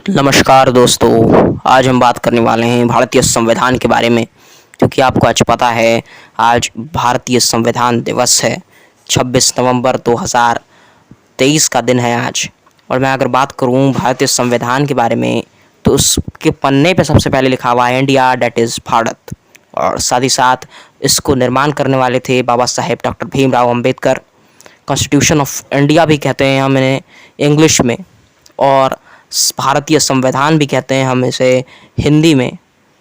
नमस्कार दोस्तों, आज हम बात करने वाले हैं भारतीय संविधान के बारे में। क्योंकि आपको आज पता है, आज भारतीय संविधान दिवस है। 26 नवंबर 2023 का दिन है आज। और मैं अगर बात करूं भारतीय संविधान के बारे में, तो उसके पन्ने पे सबसे पहले लिखा हुआ है इंडिया, डेट इज़ भारत। और साथ ही साथ इसको निर्माण करने वाले थे Baba Saheb doctor Bhimrao Ambedkar. Constitution of India भी कहते हैं हम इन्हें इंग्लिश में, और भारतीय संविधान भी कहते हैं हम इसे हिंदी में।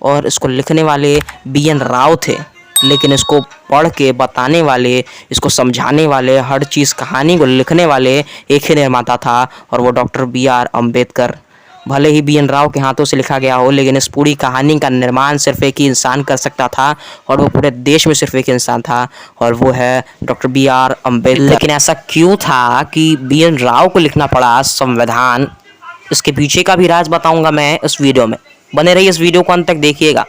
और इसको लिखने वाले BN राव थे, लेकिन इसको पढ़ के बताने वाले, इसको समझाने वाले, हर चीज़ कहानी को लिखने वाले एक ही निर्माता था, और वो डॉक्टर BR अम्बेडकर। भले ही BN राव के हाथों से लिखा गया हो, लेकिन इस पूरी कहानी का निर्माण सिर्फ एक ही इंसान कर सकता था, और वो पूरे देश में सिर्फ एक इंसान था, और वो है डॉक्टर BR अम्बेडकर। लेकिन ऐसा क्यों था कि BN राव को लिखना पड़ा संविधान? इसके पीछे का भी राज बताऊंगा मैं इस वीडियो में। बने रहिए, इस वीडियो को अंत तक देखिएगा।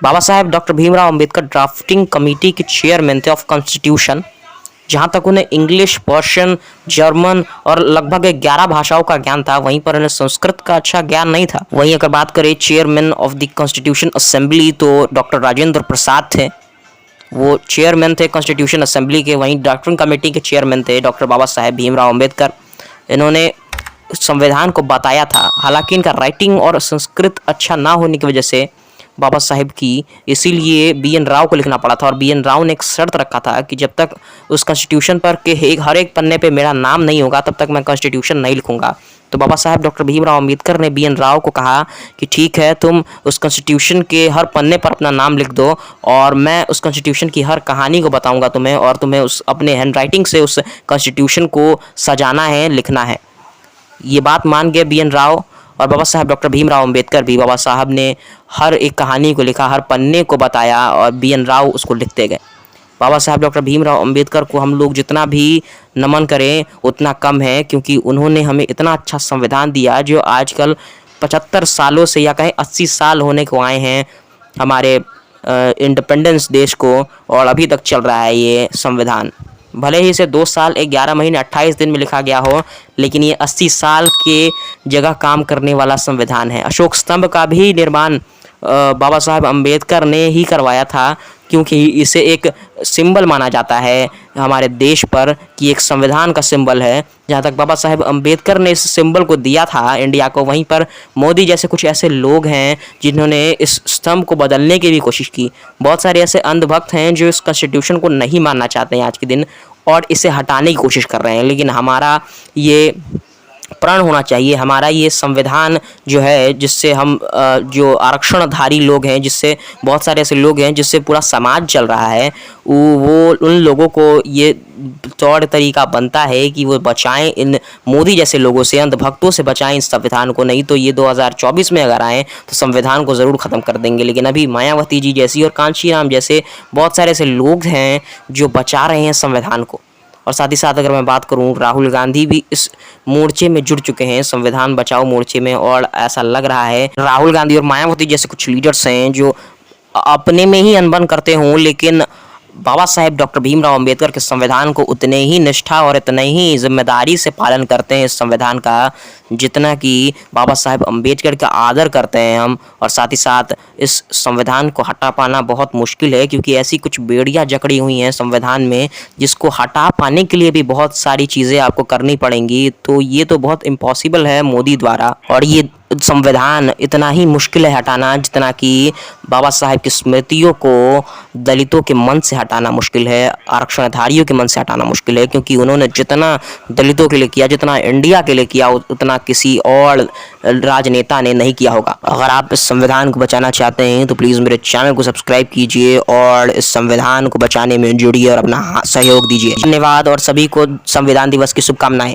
Baba Saheb doctor Bhimrao Ambedkar drafting committee के चेयरमैन थे ऑफ कॉन्स्टिट्यूशन। जहाँ तक उन्हें इंग्लिश, पर्शियन, जर्मन और लगभग 11 भाषाओं का ज्ञान था, वहीं पर उन्हें संस्कृत का अच्छा ज्ञान नहीं था। वहीं अगर बात करें chairman of the constitution assembly, तो डॉक्टर राजेंद्र प्रसाद थे, वो चेयरमैन थे कॉन्स्टिट्यूशन असेंबली के। वहीं ड्राफ्टिंग कमेटी के चेयरमैन थे डॉक्टर बाबा साहेब भीमराव अम्बेडकर। इन्होंने संविधान को बताया था। हालांकि इनका राइटिंग और संस्कृत अच्छा ना होने की वजह से बाबा साहेब की, इसीलिए BN राव को लिखना पड़ा था। और BN राव ने एक शर्त रखा था कि जब तक उस कॉन्स्टिट्यूशन पर के हर एक पन्ने पे मेरा नाम नहीं होगा, तब तक मैं कॉन्स्टिट्यूशन नहीं लिखूंगा। तो बाबा साहेब डॉक्टर भीमराव अम्बेडकर ने BN राव को कहा कि ठीक है, तुम उस कॉन्स्टिट्यूशन के हर पन्ने पर अपना नाम लिख दो, और मैं उस कॉन्स्टिट्यूशन की हर कहानी को बताऊंगा तुम्हें, और तुम्हें उस अपने हैंड राइटिंग से उस कॉन्स्टिट्यूशन को सजाना है, लिखना है। ये बात मान गए BN राव। और बाबा साहब डॉक्टर भीमराव अम्बेडकर भी, बाबा साहब ने हर एक कहानी को लिखा, हर पन्ने को बताया, और BN राव उसको लिखते गए। बाबा साहब डॉक्टर भीमराव अम्बेडकर को हम लोग जितना भी नमन करें उतना कम है, क्योंकि उन्होंने हमें इतना अच्छा संविधान दिया, जो आजकल 75 सालों से, या कहें 80 साल होने को आए हैं हमारे इंडिपेंडेंस देश को, और अभी तक चल रहा है ये संविधान। भले ही इसे 2 साल 11 महीने 28 दिन में लिखा गया हो, लेकिन ये 80 साल के जगह काम करने वाला संविधान है। अशोक स्तंभ का भी निर्माण बाबा साहब अम्बेडकर ने ही करवाया था, क्योंकि इसे एक सिंबल माना जाता है हमारे देश पर, कि एक संविधान का सिंबल है। जहाँ तक बाबा साहब अम्बेडकर ने इस सिंबल को दिया था इंडिया को, वहीं पर मोदी जैसे कुछ ऐसे लोग हैं जिन्होंने इस स्तंभ को बदलने की भी कोशिश की। बहुत सारे ऐसे अंधभक्त हैं जो इस कॉन्स्टिट्यूशन को नहीं मानना चाहते हैं आज के दिन, और इसे हटाने की कोशिश कर रहे हैं। लेकिन हमारा ये प्रण होना चाहिए, हमारा ये संविधान जो है, जिससे हम जो आरक्षणधारी लोग हैं, जिससे बहुत सारे ऐसे लोग हैं जिससे पूरा समाज चल रहा है, वो उन लोगों को ये तौर तरीका बनता है कि वो बचाएं इन मोदी जैसे लोगों से, अंधभक्तों से बचाएं इस संविधान को। नहीं तो ये 2024 में अगर आएँ तो संविधान को ज़रूर ख़त्म कर देंगे। लेकिन अभी मायावती जी जैसी और कांशी राम जैसे बहुत सारे ऐसे लोग हैं जो बचा रहे हैं संविधान को। और साथ ही साथ अगर मैं बात करूं, राहुल गांधी भी इस मोर्चे में जुड़ चुके हैं, संविधान बचाओ मोर्चे में। और ऐसा लग रहा है राहुल गांधी और मायावती जैसे कुछ लीडर्स हैं जो अपने में ही अनबन करते हों, लेकिन बाबा साहेब डॉक्टर भीमराव अम्बेडकर के संविधान को उतने ही निष्ठा और इतने ही जिम्मेदारी से पालन करते हैं इस संविधान का, जितना कि बाबा साहेब अम्बेडकर का आदर करते हैं हम। और साथ ही साथ इस संविधान को हटा पाना बहुत मुश्किल है, क्योंकि ऐसी कुछ बेड़ियाँ जकड़ी हुई हैं संविधान में, जिसको हटा पाने के लिए भी बहुत सारी चीज़ें आपको करनी पड़ेंगी। तो ये तो बहुत इम्पॉसिबल है मोदी द्वारा। और ये संविधान इतना ही मुश्किल है हटाना, जितना कि बाबा साहेब की स्मृतियों को दलितों के मन से हटाना मुश्किल है, आरक्षणधारियों के मन से हटाना मुश्किल है। क्योंकि उन्होंने जितना दलितों के लिए किया, जितना इंडिया के लिए किया, उतना किसी और राजनेता ने नहीं किया होगा। अगर आप इस संविधान को बचाना चाहते हैं तो प्लीज़ मेरे चैनल को सब्सक्राइब कीजिए, और इस संविधान को बचाने में जुड़िए और अपना सहयोग दीजिए। धन्यवाद, और सभी को संविधान दिवस की शुभकामनाएं।